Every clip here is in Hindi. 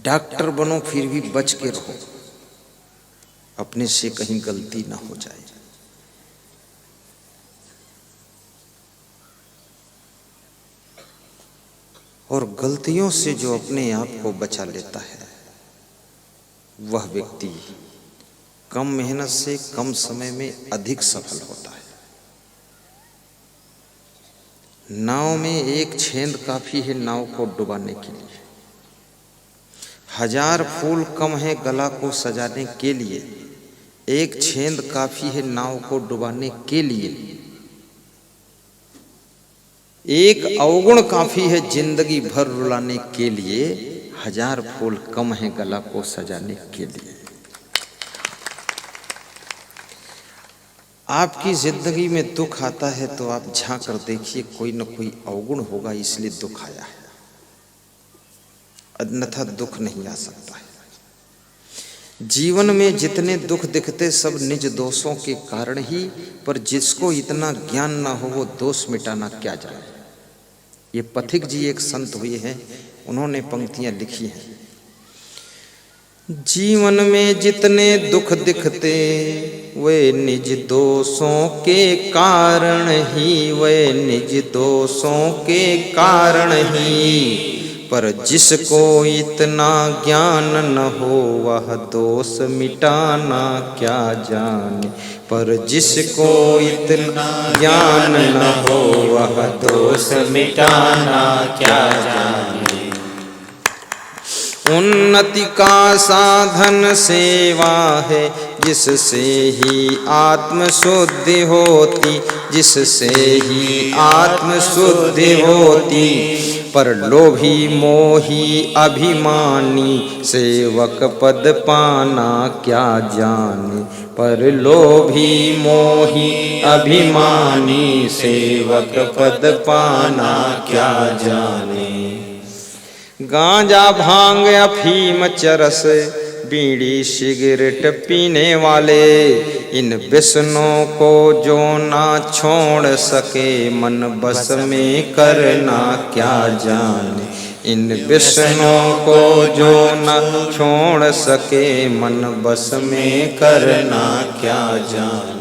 डॉक्टर बनो फिर भी बच के रहो, अपने से कहीं गलती ना हो जाए। और गलतियों से जो अपने आप को बचा लेता है वह व्यक्ति कम मेहनत से कम समय में अधिक सफल होता है। नाव में एक छेद काफी है नाव को डुबाने के लिए, 1000 फूल कम है गला को सजाने के लिए, एक छेद काफी है नाव को डुबाने के लिए, एक अवगुण काफी है जिंदगी भर रुलाने के लिए, 1000 फूल कम है गला को सजाने के लिए। आपकी जिंदगी में दुख आता है तो आप झांक कर देखिए, कोई न कोई अवगुण होगा इसलिए दुख आया है, अन्यथा दुख नहीं आ सकता है। जीवन में जितने दुख दिखते सब निज दोषों के कारण ही, पर जिसको इतना ज्ञान ना हो वो दोष मिटाना क्या जाने। ये पथिक जी एक संत हुए हैं, उन्होंने पंक्तियां लिखी हैं। जीवन में जितने दुख दिखते वे निज दोषों के कारण ही, वे निज दोषों के कारण ही, पर जिसको इतना ज्ञान न हो वह दोष मिटाना क्या जाने, पर जिसको इतना ज्ञान न हो वह दोष मिटाना क्या जाने। उन्नति का साधन सेवा है जिससे ही आत्म शुद्धि होती, जिससे ही आत्म शुद्धि होती, पर लोभी मोही अभिमानी सेवक पद पाना क्या जाने, पर लोभी मोही अभिमानी सेवक पद पाना क्या जाने। गांजा भांग अफीम चरस बीड़ी सिगरेट पीने वाले, इन व्यसनों को जो ना छोड़ सके मन बस में करना क्या जाने, इन व्यसनों को जो ना छोड़ सके मन बस में करना क्या जाने।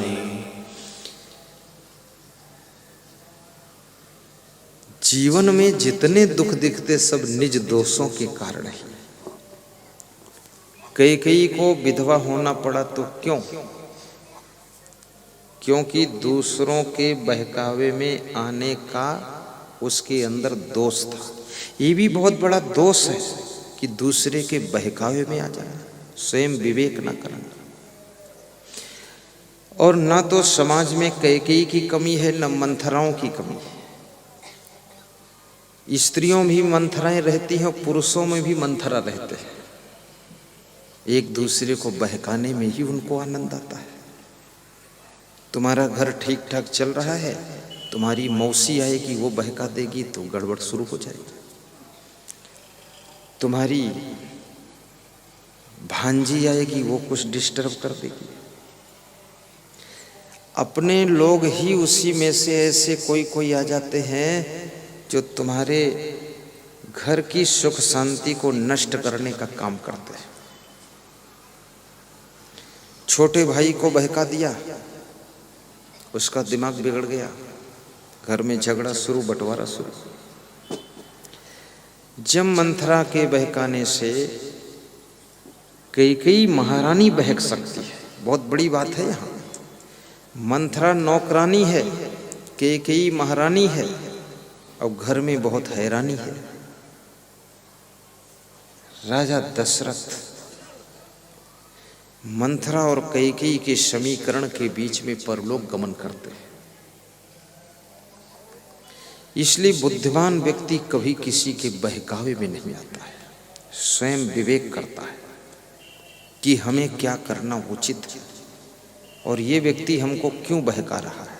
जीवन में जितने दुख दिखते सब निज दोषों के कारण है। कई को विधवा होना पड़ा तो क्यों? क्योंकि दूसरों के बहकावे में आने का उसके अंदर दोष था। ये भी बहुत बड़ा दोष है कि दूसरे के बहकावे में आ जाना, स्वयं विवेक ना करना। और ना तो समाज में कई की कमी है, न मंथराओं की कमी है। स्त्रियों में भी मंथराएं रहती हैं, पुरुषों में भी मंथरा रहते हैं। एक दूसरे को बहकाने में ही उनको आनंद आता है। तुम्हारा घर ठीक ठाक चल रहा है, तुम्हारी मौसी आएगी वो बहका देगी तो गड़बड़ शुरू हो जाएगी। तुम्हारी भांजी आएगी वो कुछ डिस्टर्ब कर देगी। अपने लोग ही उसी में से ऐसे कोई आ जाते हैं जो तुम्हारे घर की सुख शांति को नष्ट करने का काम करते हैं। छोटे भाई को बहका दिया, उसका दिमाग बिगड़ गया, घर में झगड़ा शुरू, बंटवारा शुरू। जब मंथरा के बहकाने से कई महारानी बहक सकती है, बहुत बड़ी बात है। यहाँ मंथरा नौकरानी है, कई महारानी है, और घर में बहुत हैरानी है। राजा दशरथ मंथरा और कैकेयी के समीकरण के बीच में परलोक गमन करते हैं। इसलिए बुद्धिमान व्यक्ति कभी किसी के बहकावे में नहीं आता है, स्वयं विवेक करता है कि हमें क्या करना उचित है और ये व्यक्ति हमको क्यों बहका रहा है।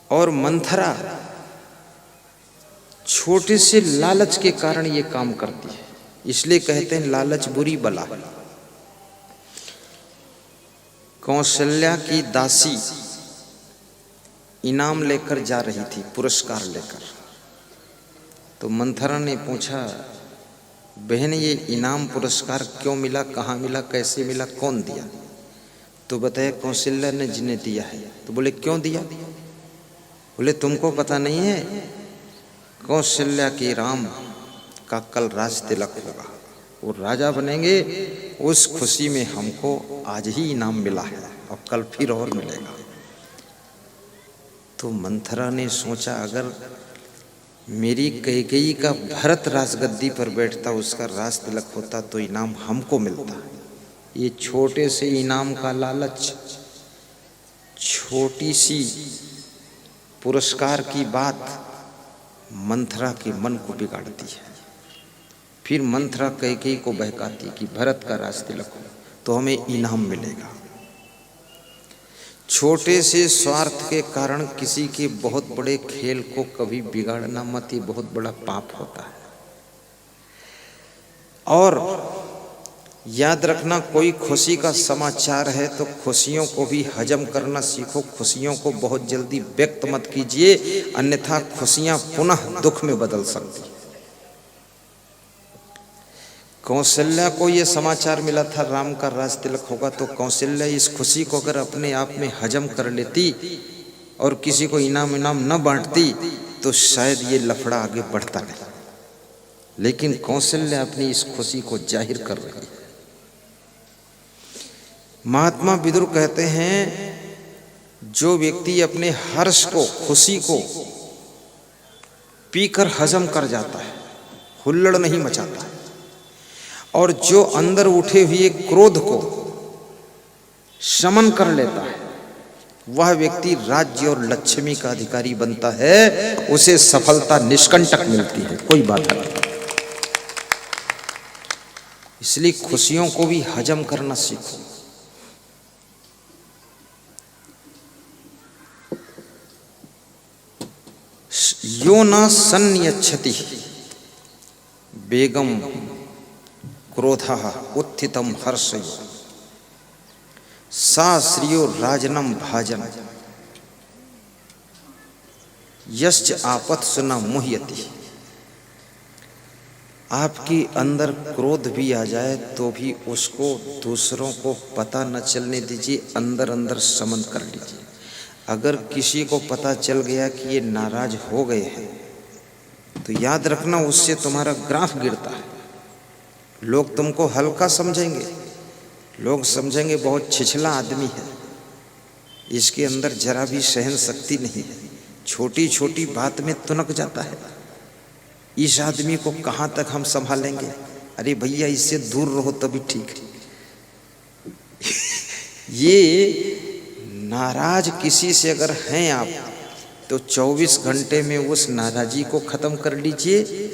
और मंथरा छोटे से लालच के कारण ये काम करती है, इसलिए कहते हैं लालच बुरी बला। कौशल्या की दासी इनाम लेकर जा रही थी, पुरस्कार लेकर। तो मंथरा ने पूछा, बहन ये इनाम पुरस्कार क्यों मिला, कहाँ मिला, कैसे मिला, कौन दिया? तो बताया कौशल्या ने जिन्हें दिया है। तो बोले क्यों दिया? बोले तुमको पता नहीं है, कौशल्या के राम का कल राज तिलक होगा, वो राजा बनेंगे, उस खुशी में हमको आज ही इनाम मिला है और कल फिर और मिलेगा। तो मंथरा ने सोचा, अगर मेरी कैकेयी का भरत राजगद्दी पर बैठता, उसका राज तिलक होता तो इनाम हमको मिलता। ये छोटे से इनाम का लालच, छोटी सी पुरस्कार की बात मंथरा के मन को बिगाड़ती है। फिर मंथरा कैकेयी को बहकाती कि भरत का राज तिलक हो तो हमें इनाम मिलेगा। छोटे से स्वार्थ के कारण किसी के बहुत बड़े खेल को कभी बिगाड़ना मत, ये बहुत बड़ा पाप होता है। और याद रखना, कोई खुशी का समाचार है तो खुशियों को भी हजम करना सीखो, खुशियों को बहुत जल्दी व्यक्त मत कीजिए, अन्यथा खुशियां पुनः दुख में बदल सकती। कौशल्या को ये समाचार मिला था राम का राज तिलक होगा, तो कौशल्या इस खुशी को अगर अपने आप में हजम कर लेती और किसी को इनाम न बांटती तो शायद ये लफड़ा आगे बढ़ता नहीं। लेकिन कौशल्या अपनी इस खुशी को जाहिर कर रही है। महात्मा विदुर कहते हैं, जो व्यक्ति अपने हर्ष को, खुशी को पीकर हजम कर जाता है, हुल्लड़ नहीं मचाता, और जो अंदर उठे हुए क्रोध को शमन कर लेता है, वह व्यक्ति राज्य और लक्ष्मी का अधिकारी बनता है, उसे सफलता निष्कंटक मिलती है, कोई बात नहीं। इसलिए खुशियों को भी हजम करना सीखो। यो न सन्यच्छति बेगम क्रोधः उत्थितम हर्षयो सा श्रियो राजनम भाजन यश्च आपत्सु न मुह्यति। आपके अंदर क्रोध भी आ जाए तो भी उसको दूसरों को पता न चलने दीजिए, अंदर अंदर शमन कर लीजिए। अगर किसी को पता चल गया कि ये नाराज हो गए हैं तो याद रखना, उससे तुम्हारा ग्राफ गिरता है। लोग तुमको हल्का समझेंगे, लोग समझेंगे बहुत छिछला आदमी है, इसके अंदर जरा भी सहन शक्ति नहीं है, छोटी छोटी बात में तुनक जाता है, इस आदमी को कहाँ तक हम संभालेंगे। अरे भैया, इससे दूर रहो तभी ठीक है। ये नाराज किसी से अगर हैं आप तो 24 घंटे में उस नाराजी को खत्म कर लीजिए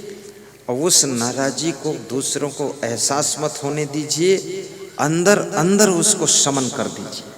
और उस नाराजी को दूसरों को एहसास मत होने दीजिए, अंदर अंदर उसको शमन कर दीजिए।